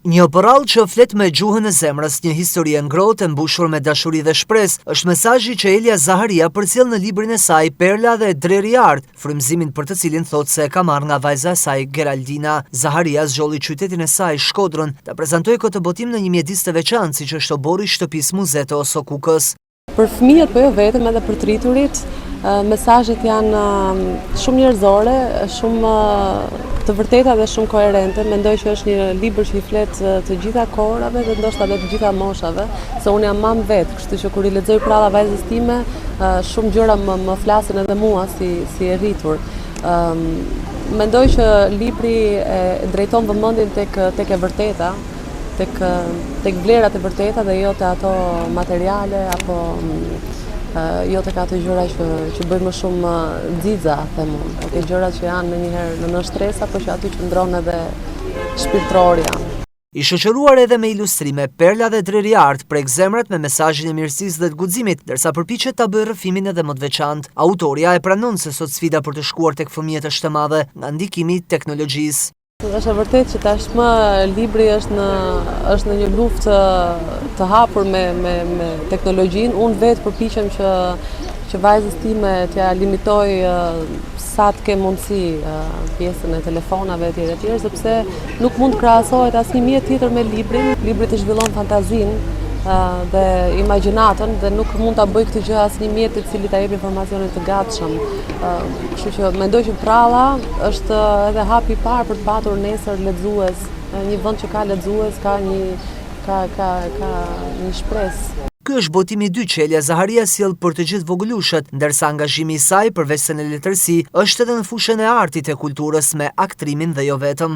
Një operall që flet me gjuhën e zemrës, një histori e ngrohtë e mbushur me dashuri dhe shpresë, është mesazhi që Elia Zaharia përcjell në librin e saj Perla dhe Dreri i Art, frymëzimin për të cilin thotë se e ka marrë nga vajza e saj Geraldina. Zaharia zgjolli qytetin e saj, Shkodrën, ta prezantojë këtë botim në një mjedis të veçantë, siç është obori i shtëpisë Muze të Osokukës. Për fëmijët, po jo vetëm, edhe për të rriturit, mesazhet janë shumë njerëzore, shumë të vërteta dhe shumë koherente. Mendoj që është një libër që i flet të gjitha kohërave dhe ndoshta edhe të gjitha moshave, se unë jam mamë vetë, kështu që kur i lexoj pralla vajzës time, shumë gjëra më flasin edhe mua si e rritur. Mendoj që libri drejton vëmendjen tek e vërteta, tek vlerat e vërteta dhe jo te ato materiale apo jo tek ato gjëra që bëjnë më shumë xixa, them unë. Tek gjërat që janë ndonjëherë në stres apo që aty qëndron edhe shpirtërorja. I shoqëruar edhe me ilustrime, Perla dhe Dreri i Art prek zemrat me mesazhin e mirësisë dhe të guximit, ndërsa përpiqet ta bëjë rrëfimin edhe më të veçantë. Autoria e pranon se sot sfida për të shkuar tek fëmijët është e madhe, nga ndikimi i teknologjisë. Është vërtet që tashmë libri është në një luftë të hapur me teknologjinë. Unë vetë përpiqem që vajzës time t'ja limitoj sa të ke mundësi pjesën e telefonave etj, sepse nuk mund të krahasohet asnjë mjet tjetër me librin. Libri të zhvillon fantazinë dhe imagjinatën dhe nuk mund ta bëj këtë gjë asnjë mjet i cili ta jep informacione të gatshëm. Kështu që mendoj që pralla është edhe hapi i parë për të patur nesër lexues. Një vend që ka lexues ka një shpresë. Ky është botimi i dytë që Elia Zaharia sjell për të gjithë vogëlushët, ndërsa angazhimi i saj përveç se në letërsi është edhe në fushën e artit e kulturës me aktrimin dhe jo vetëm.